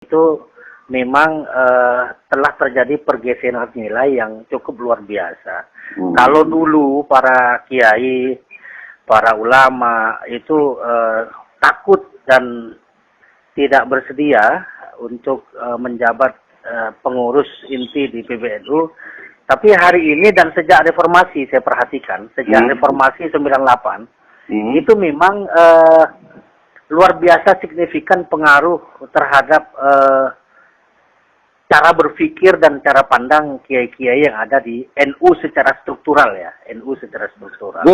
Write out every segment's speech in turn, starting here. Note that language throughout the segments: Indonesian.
itu memang telah terjadi pergeseran nilai yang cukup luar biasa. Kalau dulu para kiai, para ulama itu takut dan tidak bersedia untuk menjabat pengurus inti di PBNU, tapi hari ini dan sejak reformasi saya perhatikan, sejak reformasi 98, itu memang luar biasa signifikan pengaruh terhadap cara berpikir dan cara pandang kiai-kiai yang ada di NU secara struktural ya, NU secara struktural.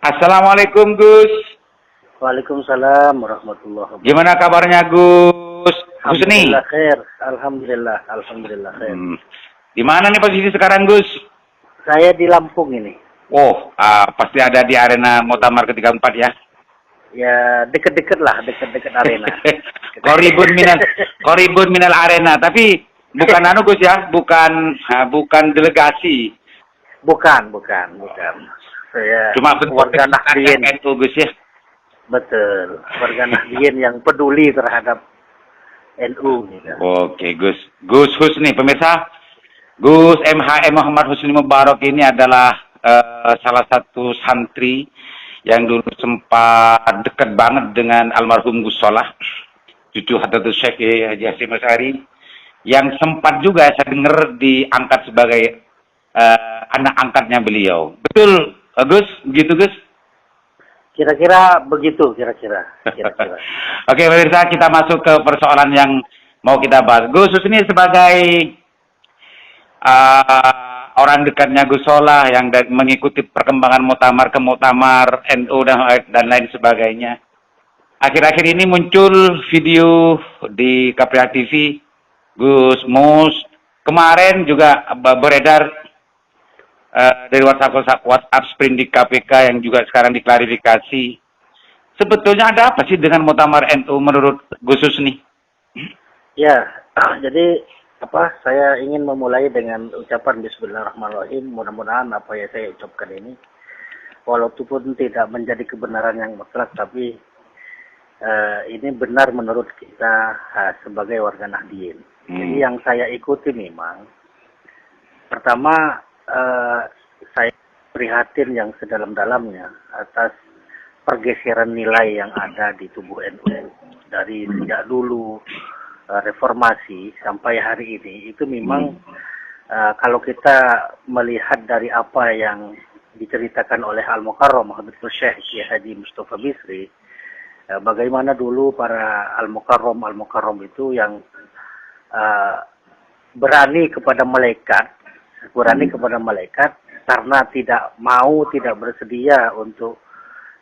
Assalamualaikum Gus. Waalaikumsalam warahmatullahi wabarakatuh. Gimana kabarnya Gus? Husni. Alhamdulillah khair. Alhamdulillah khair. Di mana nih posisi sekarang Gus? Saya di Lampung ini. Oh, pasti ada di arena Muktamar ke-34 ya? Ya deket-deket lah, deket-deket arena. Koribun minal arena, tapi bukan anu Gus ya, bukan delegasi. Bukan. Saya Cuma warga Nahdien. NU Gus ya. Betul, warga Nahdien yang peduli terhadap NU. Gitu. Oke Gus Husni, pemirsa, Gus MHM Muhammad Husni Mubarak ini adalah salah satu santri yang dulu sempat dekat banget dengan almarhum Gus Solah, cucu Hadratus Syekh Haji Hasyim Asy'ari, yang sempat juga saya dengar diangkat sebagai anak angkatnya beliau. Betul Gus, begitu Gus? Kira-kira begitu, kira-kira. Oke, pemirsa, kita masuk ke persoalan yang mau kita bahas. Gus ini sebagai orang dekatnya Gus Solah yang mengikuti perkembangan muktamar ke muktamar NU dan lain sebagainya. Akhir-akhir ini muncul video di KPA TV, Gus Mus. Kemarin juga beredar dari WhatsApp sprindik KPK yang juga sekarang diklarifikasi. Sebetulnya ada apa sih dengan muktamar NU menurut Gus Husni? Ya, jadi saya ingin memulai dengan ucapan Bismillahirrahmanirrahim. Mudah-mudahan apa yang saya ucapkan ini, walaupun tidak menjadi kebenaran yang mutlak, tapi ini benar menurut kita sebagai warga Nahdien. Jadi yang saya ikuti memang, pertama, saya prihatin yang sedalam-dalamnya atas pergeseran nilai yang ada di tubuh NU dari sejak dulu reformasi sampai hari ini. Itu memang kalau kita melihat dari apa yang diceritakan oleh Al-Mukarram Hadratus Syekh Haji Mustafa Bisri, bagaimana dulu para Al-Mukarram itu yang berani kepada malaikat karena tidak bersedia untuk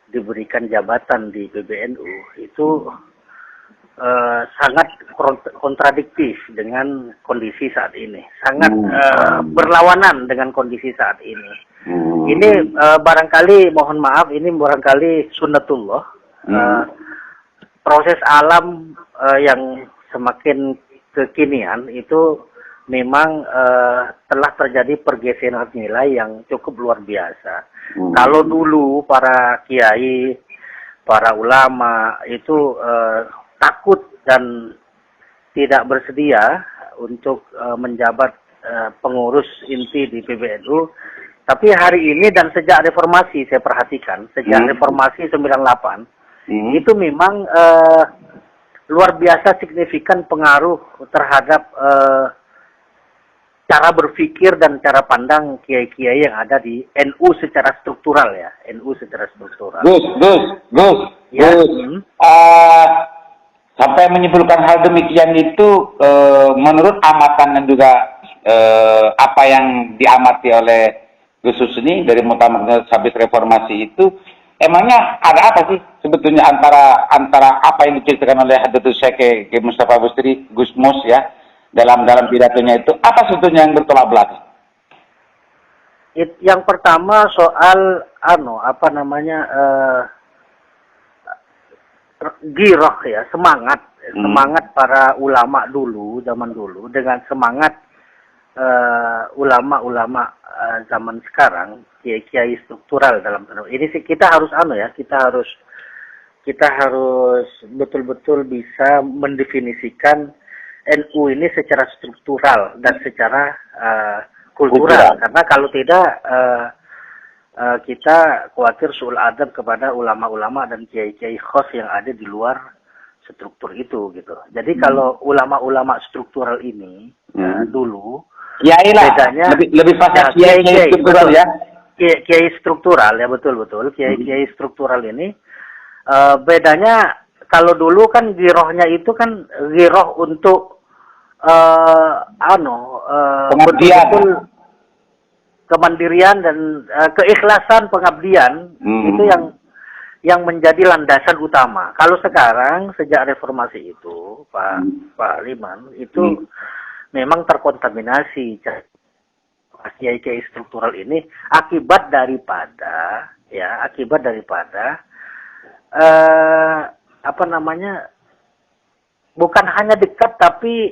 diberikan jabatan di PBNU, itu sangat kontradiktif dengan kondisi saat ini, sangat berlawanan dengan kondisi saat ini. Ini barangkali, mohon maaf, ini barangkali sunnatullah, proses alam yang semakin kekinian itu memang telah terjadi pergeseran nilai yang cukup luar biasa. Kalau dulu para kiai, para ulama itu takut dan tidak bersedia untuk menjabat pengurus inti di PBNU, tapi hari ini dan sejak reformasi saya perhatikan, sejak reformasi 98, itu memang luar biasa signifikan pengaruh terhadap cara berpikir dan cara pandang kiai-kiai yang ada di NU secara struktural ya, NU secara struktural. Gus. Ya. Sampai menyimpulkan hal demikian itu menurut amatan dan juga apa yang diamati oleh Gus Husni dari muktamar habis reformasi itu, emangnya ada apa sih sebetulnya antara apa yang diceritakan oleh Hadratus Syekh Mustafa Bisri, Gus Mus ya, dalam pidatonya itu, apa sebetulnya yang bertolak belakang? Yang pertama soal giroh ya, semangat para ulama dulu, zaman dulu dengan semangat ulama-ulama zaman sekarang, kiai-kiai struktural dalam ini sih kita harus kita harus betul-betul bisa mendefinisikan NU ini secara struktural dan secara kultural. Karena kalau tidak kita khawatir suul adab kepada ulama-ulama dan kiai-kiai khos yang ada di luar struktur itu gitu. Jadi kalau ulama-ulama struktural ini dulu bedanya lebih pas kiai struktural ya. Kiai struktural ya, betul. Kiai struktural ini bedanya kalau dulu kan girohnya itu kan giroh untuk betul-betul kemandirian dan keikhlasan pengabdian itu yang menjadi landasan utama. Kalau sekarang sejak reformasi itu Pak Liman itu memang terkontaminasi kiai-kiai struktural ini akibat daripada bukan hanya dekat tapi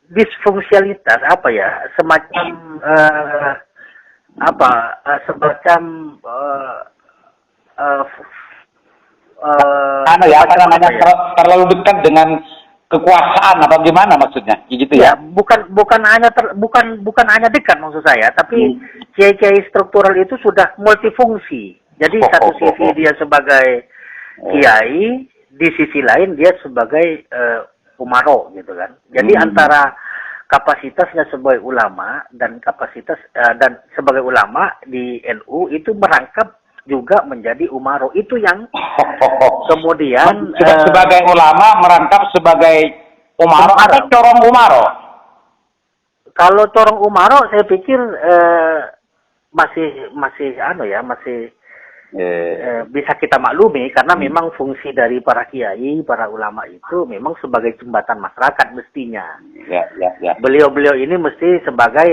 disfungsialitas semacam terlalu dekat dengan kekuasaan apa gimana maksudnya gitu ya? Bukan hanya dekat maksud saya, tapi kiai-kiai struktural itu sudah multifungsi. Jadi satu sisi dia sebagai kiai, di sisi lain dia sebagai umaro gitu kan. Jadi antara kapasitasnya sebagai ulama dan kapasitas dan sebagai ulama di NU itu merangkap juga menjadi umaro. Itu yang kemudian sebagai ulama merangkap sebagai umaro atau corong umaro. Kalau corong umaro saya pikir masih bisa kita maklumi karena memang fungsi dari para kiai, para ulama itu memang sebagai jembatan masyarakat mestinya. Beliau-beliau ini mesti sebagai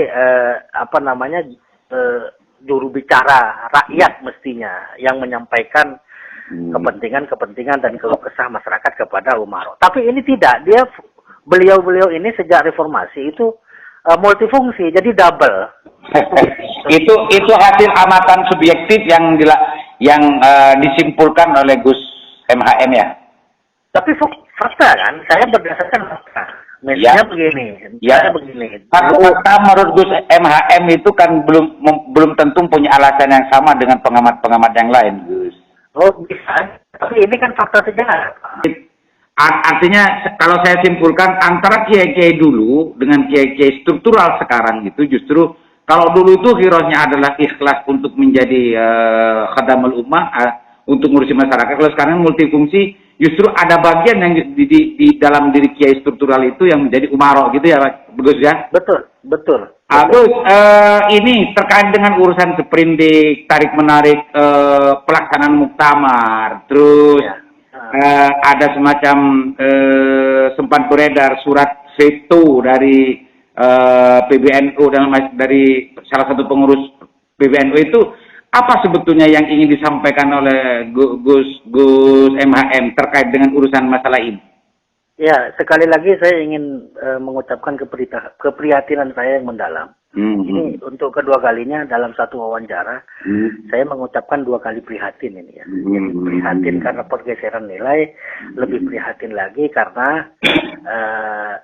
juru bicara rakyat mestinya yang menyampaikan kepentingan-kepentingan dan keluh kesah masyarakat kepada umaro. Tapi ini tidak, beliau-beliau ini sejak reformasi itu multifungsi, jadi double. itu hasil amatan subjektif yang disimpulkan oleh Gus MHM ya. Tapi fakta kan, saya berdasarkan fakta. Misalnya begini. Fakta menurut Gus MHM itu kan belum tentu punya alasan yang sama dengan pengamat-pengamat yang lain, Gus. Oh bisa, tapi ini kan fakta sejarah. Artinya kalau saya simpulkan antara kiai-kiai dulu dengan kiai-kiai struktural sekarang gitu justru kalau dulu itu hirohnya adalah ikhlas untuk menjadi khadamul ummah untuk ngurusi masyarakat. Kalau sekarang multifungsi justru ada bagian yang di dalam diri kiai struktural itu yang menjadi umaro gitu ya Pak Gus ya? Betul. Gus, ini terkait dengan urusan sprindik, tarik menarik pelaksanaan muktamar, terus ada semacam sempat beredar surat veto dari PBNU dan dari salah satu pengurus PBNU itu apa sebetulnya yang ingin disampaikan oleh Gus MHM terkait dengan urusan masalah ini? Ya, sekali lagi saya ingin mengucapkan keprihatinan saya yang mendalam. Ini untuk kedua kalinya dalam satu wawancara, saya mengucapkan 2 kali prihatin ini ya. Jadi prihatin karena pergeseran nilai, lebih prihatin lagi karena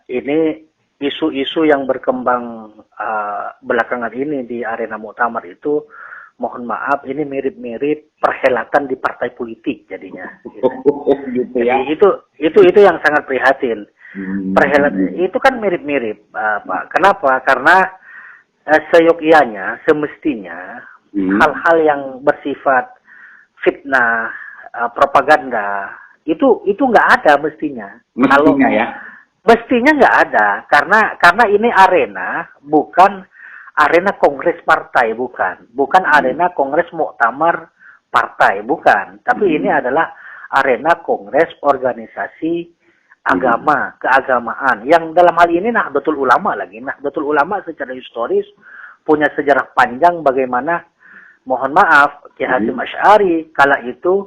ini isu-isu yang berkembang belakangan ini di arena muktamar itu, mohon maaf, ini mirip-mirip perhelatan di partai politik jadinya. Gitu ya. Jadi itu yang sangat prihatin. Perhelatan itu kan mirip-mirip, Pak. Kenapa? Karena seyogyanya, semestinya hal-hal yang bersifat fitnah, propaganda itu nggak ada mestinya. Mestinya nggak ada karena ini arena bukan arena kongres partai, bukan arena kongres muktamar partai, bukan. Tapi ini adalah arena kongres organisasi agama, keagamaan. Yang dalam hal ini Nahdlatul Ulama lagi. Nahdlatul Ulama secara historis punya sejarah panjang bagaimana, mohon maaf, Ki Hasyim Asy'ari kala itu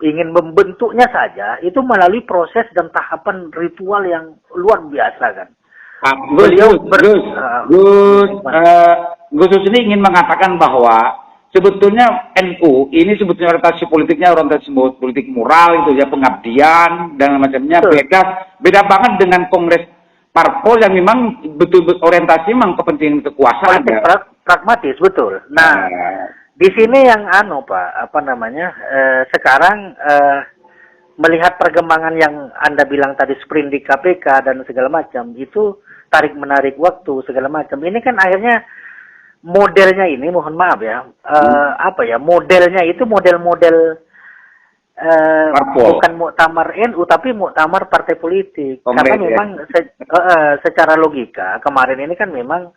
ingin membentuknya saja itu melalui proses dan tahapan ritual yang luar biasa kan. Gus ini ingin mengatakan bahwa sebetulnya NU ini sebetulnya orientasi politiknya orientasi politik moral itu ya, pengabdian dan macamnya. Beda banget dengan kongres parpol yang memang betul-betul orientasi memang kepentingan kekuasaan ya. Pragmatis betul. Nah, di sini yang sekarang melihat perkembangan yang Anda bilang tadi sprint di KPK dan segala macam itu tarik-menarik waktu segala macam. Ini kan akhirnya modelnya ini, mohon maaf ya, modelnya itu model-model bukan muktamar NU tapi muktamar partai politik. Karena memang secara logika kemarin ini kan memang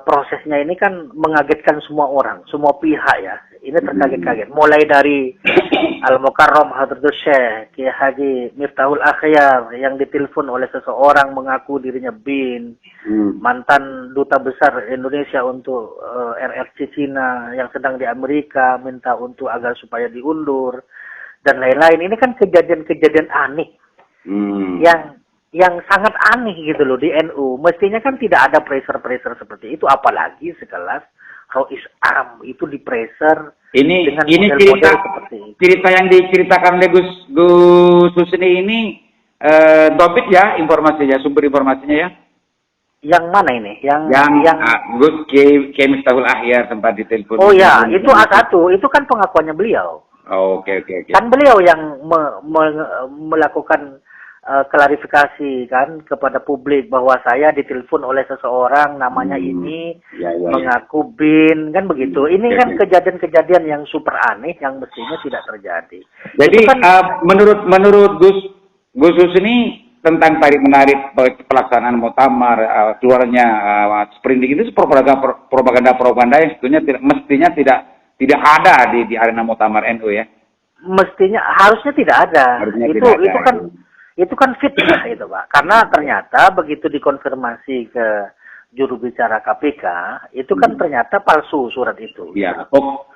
prosesnya ini kan mengagetkan semua orang, semua pihak ya. Ini terkaget-kaget. Mulai dari Al-Mukarram Hadratus Syekh Kiai Haji Miftahul Akhyar yang ditelepon oleh seseorang mengaku dirinya bin, mantan duta besar Indonesia untuk RRC Cina yang sedang di Amerika minta untuk agar supaya diundur dan lain-lain. Ini kan kejadian-kejadian aneh yang sangat aneh gitu loh di NU. Mestinya kan tidak ada pressure seperti itu, apalagi sekelas Rois Am itu di pressure dengan model-model seperti itu. Cerita yang diceritakan oleh Gus Husni ini dobit ya informasinya, sumber informasinya ya. Yang mana ini? Yang Gus Kiai Miftahul Akhyar sempat ditelepon. Oh ya, itu A1, itu kan pengakuannya beliau. Oh, oke. Kan beliau yang melakukan klarifikasi kan kepada publik bahwa saya ditelepon oleh seseorang namanya ini mengaku bin kan begitu. Ini kan kejadian-kejadian yang super aneh yang mestinya tidak terjadi. Jadi kan, menurut Gus ini tentang tarik menarik pelaksanaan muktamar keluarnya sprindik itu propaganda yang sebetulnya mestinya tidak ada di arena muktamar NU ya. Mestinya harusnya tidak ada. Itu kan fitnah itu Pak. Karena ternyata begitu dikonfirmasi ke juru bicara KPK, itu kan ternyata palsu surat itu. Iya, hoax.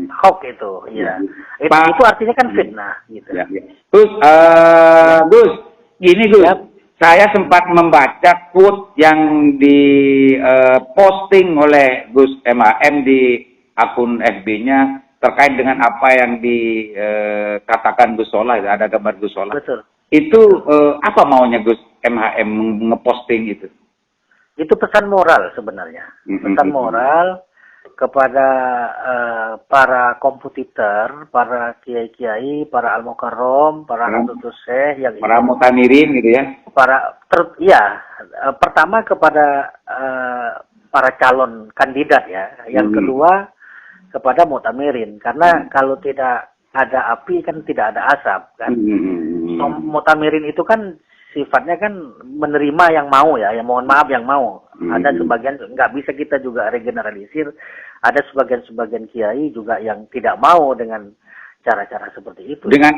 Hoax itu, iya. Itu artinya kan fitnah gitu. Ya. Gus, gini Gus. Ya. Saya sempat membaca quote yang posting oleh Gus MAM di akun FB-nya terkait dengan apa yang dikatakan Gus Solah, ada gambar Gus Solah. Betul. Itu apa maunya Gus MHM ngeposting itu? Itu pesan moral sebenarnya. Pesan moral kepada para kompetitor, para kiai-kiai, para al-mukarram, para hadratus syekh yang para mutamirin gitu ya. Pertama kepada para calon kandidat ya. Yang kedua kepada mutamirin, karena kalau tidak ada api kan tidak ada asap kan. Mutamirin itu kan sifatnya kan menerima yang mau ya, yang mohon maaf yang mau. Ada sebagian, nggak bisa kita juga regeneralisir, ada sebagian kiai juga yang tidak mau dengan cara-cara seperti itu. Dengan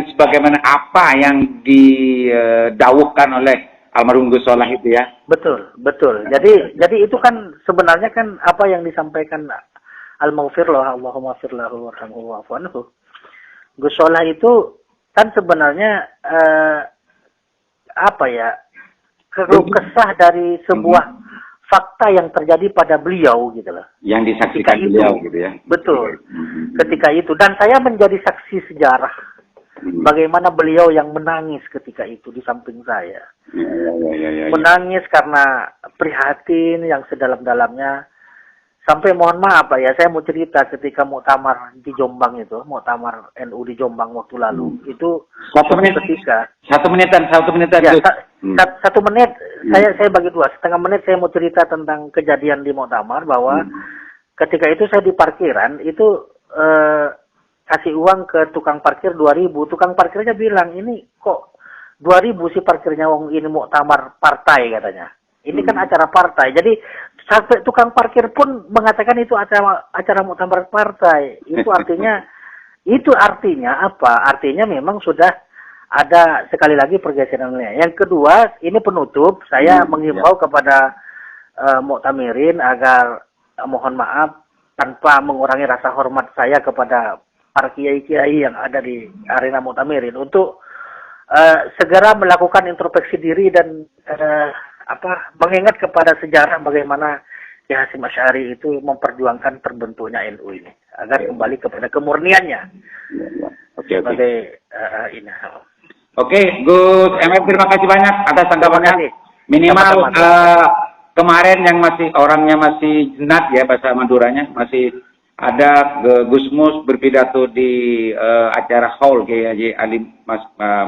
sebagaimana apa yang didawuhkan oleh almarhum Gus Solah itu ya. Betul. Jadi itu kan sebenarnya kan apa yang disampaikan al-maghfirlah, Allahumma firlahu warhamhu wa'fu anhu. Gus Solah itu kan sebenarnya keluh kesah dari sebuah fakta yang terjadi pada beliau gitu loh. Yang disaksikan beliau gitu ya. Betul. Ketika itu dan saya menjadi saksi sejarah. Bagaimana beliau yang menangis ketika itu di samping saya. Menangis karena prihatin yang sedalam-dalamnya. Sampai mohon maaf Pak ya, saya mau cerita ketika muktamar di Jombang itu, muktamar NU di Jombang waktu lalu. Itu satu menit. Satu menitan. Ya, satu menit, saya bagi dua. Setengah menit saya mau cerita tentang kejadian di muktamar bahwa ketika itu saya di parkiran, itu kasih uang ke tukang parkir 2.000. Tukang parkirnya bilang, ini kok 2.000 sih parkirnya, wong ini muktamar partai katanya. Ini kan acara partai. Jadi sampai tukang parkir pun mengatakan itu acara muktamar partai. Itu artinya apa? Artinya memang sudah ada sekali lagi pergeseran nilai. Yang kedua, ini penutup, saya menghimbau kepada muktamirin agar mohon maaf tanpa mengurangi rasa hormat saya kepada para kiai-kiai yang ada di arena Mu'tamirin untuk segera melakukan introspeksi diri dan mengingat kepada sejarah bagaimana Kiai Hasyim Asy'ari itu memperjuangkan terbentuknya NU ini agar kembali kepada kemurniannya. Oke. Sebagai ini. Oke, Gus MF, terima kasih banyak atas tanggapannya. Minimal kemarin yang orangnya masih jenat ya, bahasa Maduranya, masih ada Gus Mus berpidato di acara haul Kiai Haji Ali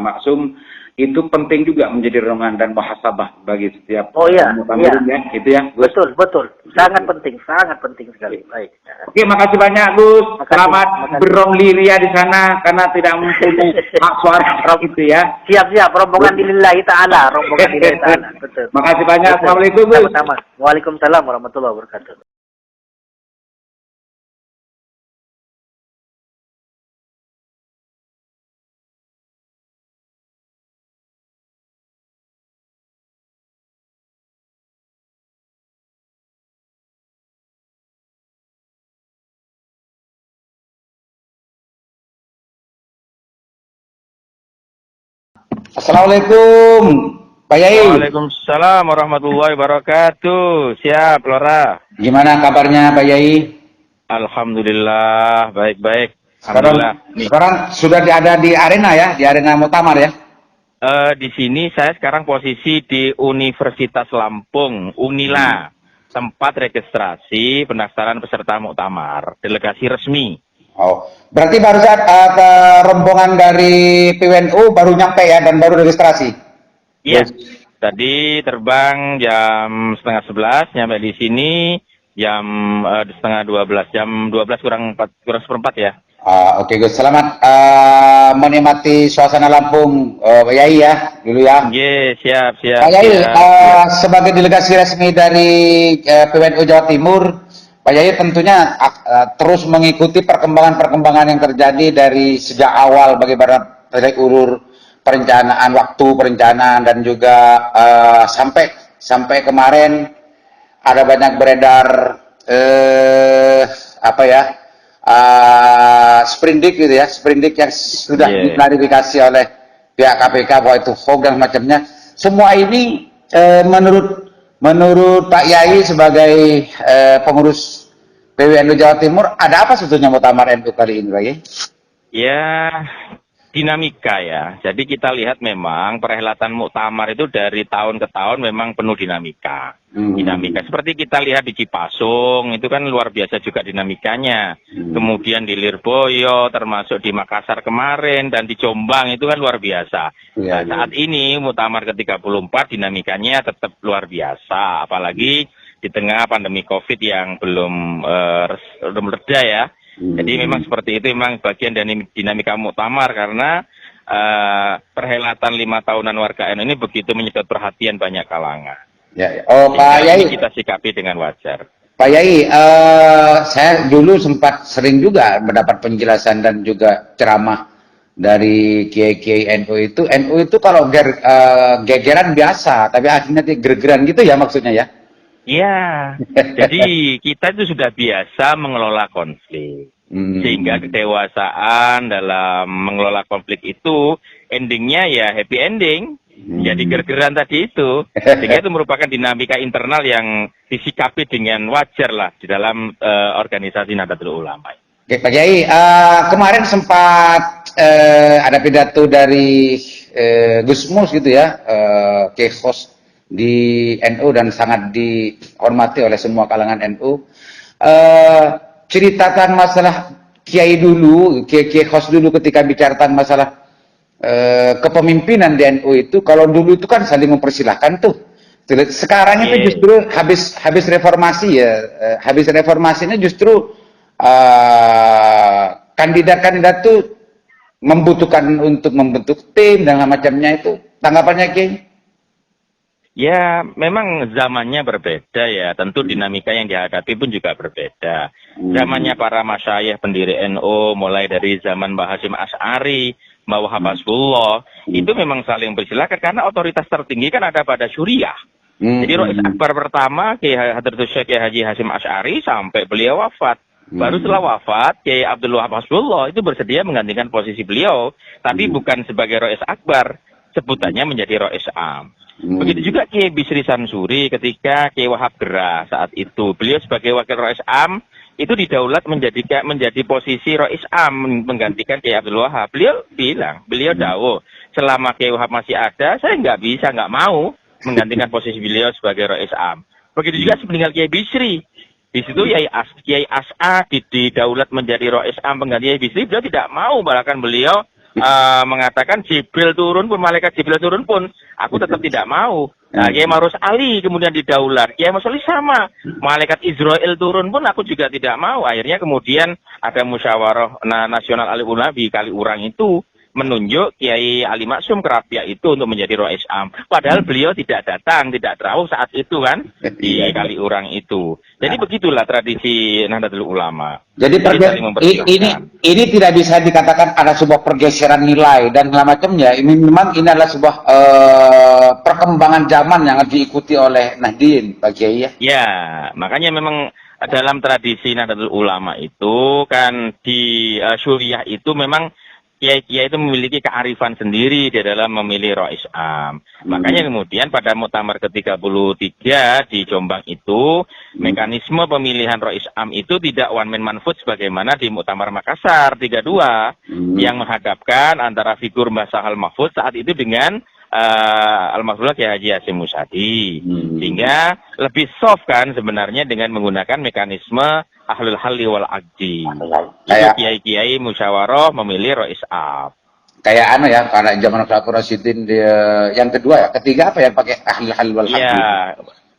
Maksum. Itu penting juga menjadi renungan dan muhasabah bagi setiap Mu'tamirin ya, gitu ya, Gus. Betul. Sangat penting sekali. Baik. Oke, makasih banyak, Gus. Selamat beromliria di sana karena tidak mempunyai hak suara itu ya. Siap, rombongan lillahi ta'ala, Betul. Makasih banyak. Assalamualaikum, Gus. Sama-sama. Waalaikumsalam warahmatullahi wabarakatuh. Assalamualaikum, Pak Yai. Waalaikumsalam warahmatullahi wabarakatuh. Siap, Lora. Gimana kabarnya, Pak Yai? Alhamdulillah, baik-baik. Sekarang sudah ada di arena ya, di arena Muktamar ya? Di sini saya sekarang posisi di Universitas Lampung, Unila. Tempat registrasi pendaftaran peserta Muktamar, delegasi resmi. Oh, berarti baru saat rombongan dari PWNU baru nyampe ya dan baru registrasi? Iya, tadi terbang jam 10:30, nyampe di sini jam 11:30, jam 12 kurang seperempat ya. Oke, Gus. Selamat menikmati suasana Lampung, Pak Yai ya, dulu ya. Iya, siap. Pak Yai, sebagai delegasi resmi dari PWNU Jawa Timur, Pak Yai tentunya terus mengikuti perkembangan yang terjadi dari sejak awal bagaimana urur perencanaan dan juga sampai kemarin ada banyak beredar sprindik gitu ya, sprindik yang sudah diklarifikasi oleh pihak KPK bahwa itu hoax dan macamnya. Semua ini menurut Pak Yai sebagai pengurus PWNU Jawa Timur, ada apa sebetulnya Muktamar NU kali ini, Pak Yai? Ya, dinamika ya. Jadi kita lihat memang perhelatan Muktamar itu dari tahun ke tahun memang penuh dinamika. Dinamika seperti kita lihat di Cipasung, itu kan luar biasa juga dinamikanya. Kemudian di Lirboyo, termasuk di Makassar kemarin, dan di Jombang itu kan luar biasa. Saat ini Muktamar ke-34 dinamikanya tetap luar biasa. Apalagi di tengah pandemi COVID yang belum reda ya. Jadi memang seperti itu, memang bagian dari dinamika Muktamar karena perhelatan 5 tahunan warga NU ini begitu menyedot perhatian banyak kalangan. Pak Yai, kita sikapi dengan wajar. Pak Yai, saya dulu sempat sering juga mendapat penjelasan dan juga ceramah dari kiai-kiai NU itu kalau gegeran biasa, tapi akhirnya gergeran gitu ya maksudnya ya? Iya, jadi kita itu sudah biasa mengelola konflik. Sehingga kedewasaan dalam mengelola konflik itu endingnya ya happy ending. Jadi gergeran tadi itu, sehingga itu merupakan dinamika internal yang disikapi dengan wajar lah di dalam organisasi Nahdlatul Ulama. Oke, Pak Kiai, kemarin sempat ada pidato dari Gus Mus gitu ya, Kehos di NU dan sangat dihormati oleh semua kalangan NU. Ceritakan masalah Kiai dulu, Kiai Kehos dulu ketika bicarakan masalah kepemimpinan di NU itu, kalau dulu itu kan saling mempersilahkan tuh. Sekarang itu justru habis reformasi ya, habis reformasinya justru kandidat-kandidat tuh membutuhkan untuk membentuk tim dan macamnya itu. Tanggapannya Kiai? Ya, memang zamannya berbeda ya. Tentu dinamika yang dihadapi pun juga berbeda. Zamannya para masyayikh pendiri NU, mulai dari zaman Mbah Hasyim Asy'ari, Mbah Wahab Hasbullah, itu memang saling bersilakan karena otoritas tertinggi kan ada pada syuriah. Jadi Rais Akbar pertama, Kiai Hadratus Syekh Haji Hasyim Asy'ari sampai beliau wafat. Baru setelah wafat, Kiai Abdul Wahab Hasbullah itu bersedia menggantikan posisi beliau, tapi bukan sebagai Rois Akbar, sebutannya menjadi Rois Am. Begitu juga Kiai Bisri Samsuri ketika Kiai Wahab Gerah saat itu. Beliau sebagai wakil Rois Am itu didaulat menjadi posisi Rois Am menggantikan Kiai Abdul Wahab. Beliau dawuh, selama Kiai Wahab masih ada, saya nggak mau menggantikan posisi beliau sebagai Rois Am. Begitu juga sepeninggal Kiai Bisri. Di situ Kiai As'a didaulat menjadi Rois Am pengganti Kiai Bisri, beliau tidak mau, bahkan beliau mengatakan Jibril turun pun, malaikat Jibril turun pun, aku tetap tidak mau. Nah, Kiai Marus Ali kemudian didaulat, Kiai Mas Ali sama, malaikat Israel turun pun aku juga tidak mau. Akhirnya kemudian ada musyawarah nasional Ali Ulama di Kaliurang itu menunjuk Kiai Ali Maksum Kerapia itu untuk menjadi Rois Am. Padahal beliau tidak datang, tidak tahu saat itu kan di Kaliurang itu. Jadi begitulah tradisi Nahdlatul Ulama. Jadi ini tidak bisa dikatakan ada sebuah pergeseran nilai dan segala macamnya. Ini adalah sebuah perkembangan zaman yang diikuti oleh Nahdien, Pak Kiai ya. Ya, makanya memang dalam tradisi Nahdlatul Ulama itu kan di Suriah itu memang kiai-kiai itu memiliki kearifan sendiri di dalam memilih Rois Am. Makanya kemudian pada Muktamar ke-33 di Jombang itu, mekanisme pemilihan Rois Am itu tidak one man manfut sebagaimana di Muktamar Makassar 32 yang menghadapkan antara figur Mbah Sahal Mahfud saat itu dengan Al-Maghfurullah Kiai Haji Hasyim Musadi. Sehingga lebih soft kan sebenarnya dengan menggunakan mekanisme Ahlul Halli wal Aqdi. Kayak kiai-kiai musyawarah memilih Rois Am. Kayak karena zaman Khalifah Rasyidin yang kedua ketiga apa yang pakai Ahlul Halli wal Aqdi? Iya.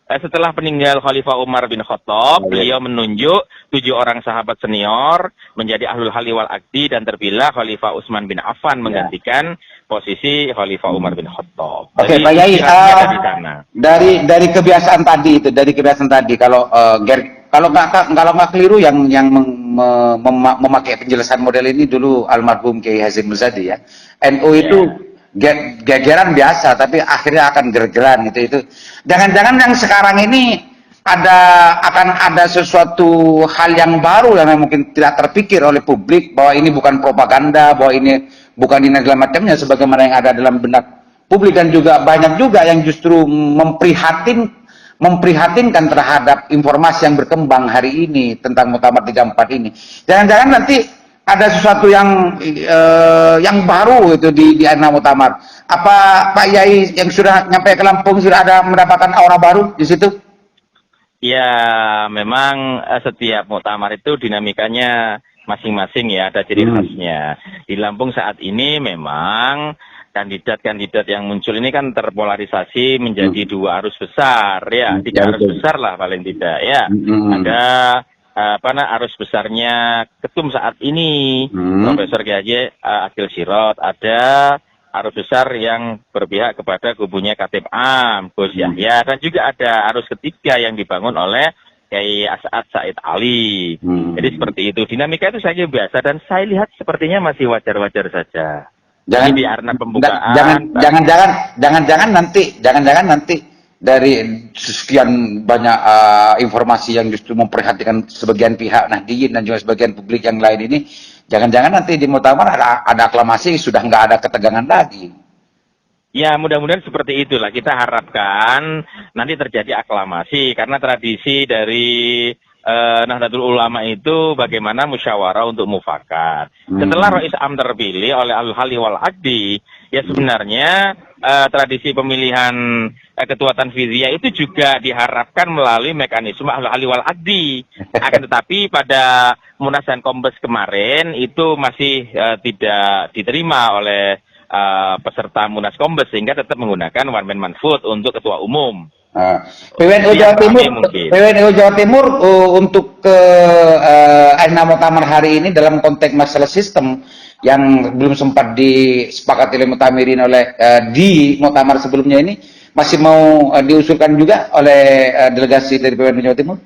Setelah peninggal Khalifah Umar bin Khattab, beliau menunjuk 7 orang sahabat senior menjadi Ahlul Halli wal Aqdi dan terpilih Khalifah Utsman bin Affan menggantikan posisi Khalifah Umar bin Khattab. Oke, Pak Yai, dari kebiasaan tadi kalau nggak keliru yang memakai penjelasan model ini dulu almarhum Kiai Hasyim Musadi ya. NU itu gegeran biasa tapi akhirnya akan gergeran itu. Jangan-jangan yang sekarang ini akan ada sesuatu hal yang baru yang mungkin tidak terpikir oleh publik bahwa ini bukan propaganda, bahwa ini bukan ini segala macamnya sebagaimana yang ada dalam benak publik dan juga banyak juga yang justru memprihatinkan terhadap informasi yang berkembang hari ini tentang Muktamar 34 ini. Jangan-jangan nanti ada sesuatu yang baru itu di arena Muktamar. Apa Pak Yai yang sudah nyampe ke Lampung sudah ada mendapatkan aura baru di situ? Ya, memang setiap Muktamar itu dinamikanya masing-masing ya, ada ciri khasnya. Di Lampung saat ini memang kandidat-kandidat yang muncul ini kan terpolarisasi menjadi 2 arus besar ya, 3 arus besar lah paling tidak ya. Ada arus besarnya ketum saat ini Profesor Kiai Haji Akil Sirot, ada arus besar yang berpihak kepada kubunya Khatib Am Gus Yahya, dan juga ada arus ketiga yang dibangun oleh Kiai As'ad Said Ali. Jadi seperti itu, dinamika itu saja biasa dan saya lihat sepertinya masih wajar-wajar saja. Jangan di arena pembukaan. Jangan-jangan nanti dari sekian banyak informasi yang justru memperhatikan sebagian pihak Nahdien dan juga sebagian publik yang lain ini, jangan-jangan nanti di Muktamar ada aklamasi sudah nggak ada ketegangan lagi. Ya, mudah-mudahan seperti itulah. Kita harapkan nanti terjadi aklamasi karena tradisi dari Nahdlatul Ulama itu bagaimana musyawarah untuk mufakat. Setelah Rois Am terpilih oleh Ahlul Halli wal Aqdi, ya sebenarnya tradisi pemilihan ketua tanfidiyah itu juga diharapkan melalui mekanisme Ahlul Halli wal Aqdi. Akan tetapi pada Munas dan Kombes kemarin itu masih tidak diterima oleh peserta Munas Kombes sehingga tetap menggunakan one man manfut untuk ketua umum. PWNU Jawa Timur untuk ke arena Muktamar hari ini dalam konteks masalah sistem yang belum sempat disepakati oleh Muktamirin oleh di Muktamar sebelumnya ini masih mau diusulkan juga oleh delegasi dari PWNU Jawa Timur?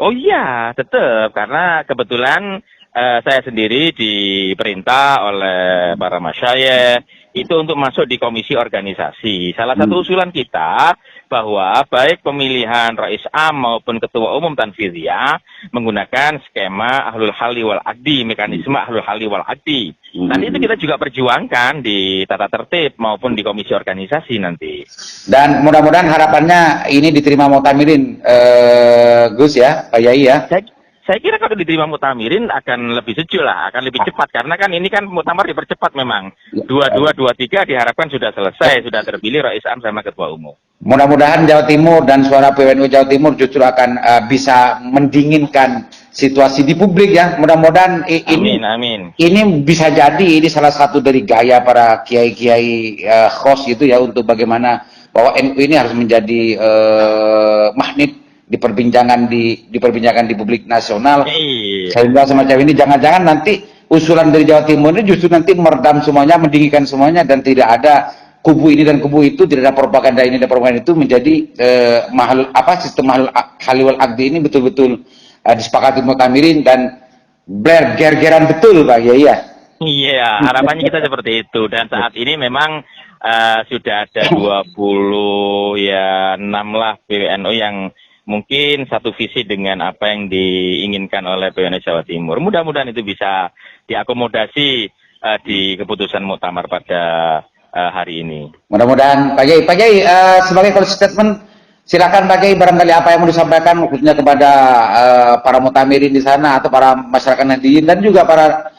Oh iya, tetap karena kebetulan saya sendiri diperintah oleh para masyayikh itu untuk masuk di komisi organisasi. Salah satu usulan kita bahwa baik pemilihan Rais Am maupun Ketua Umum Tanfidiyah menggunakan skema Ahlul Halli wal Aqdi, mekanisme Ahlul Halli wal Aqdi. Nanti itu kita juga perjuangkan di tata tertib maupun di komisi organisasi nanti. Dan mudah-mudahan harapannya ini diterima Mu'tamirin, Gus ya, Pak Yai ya. Saya kira kalau diterima Mu'tamirin akan lebih sejuk lah, akan lebih cepat. Karena kan ini kan muktamar dipercepat memang. 2223 diharapkan sudah selesai, sudah terpilih Rais Am sama Ketua Umum. Mudah-mudahan Jawa Timur dan suara PWNU Jawa Timur justru akan bisa mendinginkan situasi di publik ya. Mudah-mudahan Amin. Ini bisa jadi ini salah satu dari gaya para kiai-kiai khos itu ya, untuk bagaimana bahwa NU ini harus menjadi magnet diperbincangan di publik nasional. Sehingga semacam ini jangan-jangan nanti usulan dari Jawa Timur ini justru nanti meredam semuanya, mendinginkan semuanya, dan tidak ada kubu ini dan kubu itu, tidak ada propaganda ini dan propaganda itu, menjadi sistem Halli wal Aqdi ini betul-betul disepakati Mu'tamirin dan ger-geran betul Pak Yai ya. Iya, harapannya kita seperti itu. Dan saat ini memang sudah ada 26 lah PWNU yang mungkin satu visi dengan apa yang diinginkan oleh PWNU Jawa Timur. Mudah-mudahan itu bisa diakomodasi di keputusan muktamar pada hari ini. Mudah-mudahan Pak Yai, sebagai closing statement, silakan Pak Yai, barangkali apa yang mau disampaikan khususnya kepada para Mu'tamirin di sana atau para masyarakat Nahdliyin dan juga para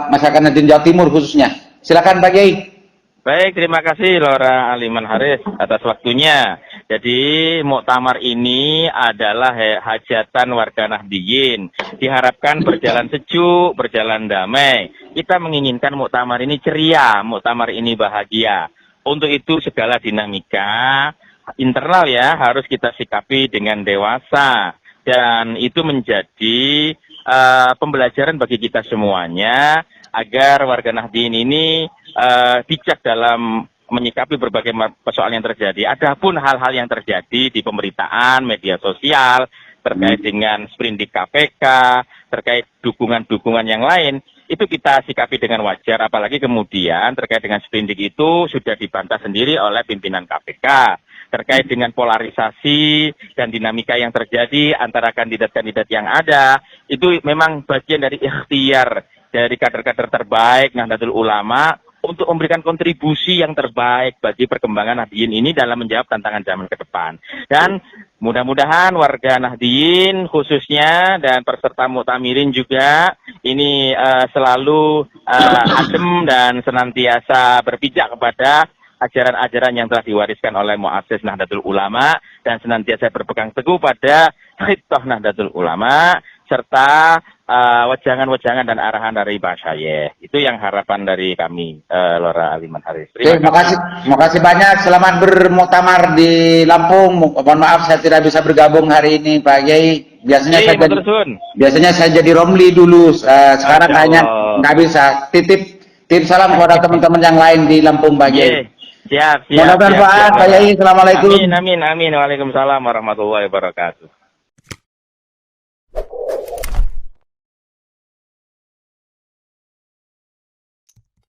masyarakat Nahdliyin Jawa Timur khususnya. Silakan Pak Yai. Baik, terima kasih Laura Aliman Haris atas waktunya. Jadi muktamar ini adalah hajatan warga Nahdliyin. Diharapkan berjalan sejuk, berjalan damai. Kita menginginkan muktamar ini ceria, muktamar ini bahagia. Untuk itu segala dinamika internal ya harus kita sikapi dengan dewasa. Dan itu menjadi pembelajaran bagi kita semuanya agar warga Nahdliyin ini bijak dalam menyikapi berbagai persoalan yang terjadi. Adapun hal-hal yang terjadi di pemberitaan, media sosial, terkait dengan sprindik KPK, terkait dukungan-dukungan yang lain, itu kita sikapi dengan wajar. Apalagi kemudian terkait dengan sprindik itu sudah dibantah sendiri oleh pimpinan KPK. Terkait dengan polarisasi dan dinamika yang terjadi antara kandidat-kandidat yang ada, itu memang bagian dari ikhtiar dari kader-kader terbaik Nahdlatul Ulama untuk memberikan kontribusi yang terbaik bagi perkembangan Nahdliyin ini dalam menjawab tantangan zaman ke depan. Dan mudah-mudahan warga Nahdliyin khususnya dan peserta Mu'tamirin juga ini selalu adem dan senantiasa berpijak kepada ajaran-ajaran yang telah diwariskan oleh Mu'assis Nahdlatul Ulama dan senantiasa berpegang teguh pada khitah Nahdlatul Ulama serta wejangan-wejangan dan arahan dari Pak Syayekh. Itu yang harapan dari kami, Laura Aliman Haris. Terima kasih banyak. Selamat bermuktamar di Lampung. Mohon maaf saya tidak bisa bergabung hari ini, Pak Yai. Biasanya saya jadi Romli dulu. Sekarang hanya nggak bisa. Titip salam kepada teman-teman yang lain di Lampung, Pak Yai. Siap. Mudah-mudahan Pak Yai. Assalamualaikum. Amin. Waalaikumsalam warahmatullahi wabarakatuh.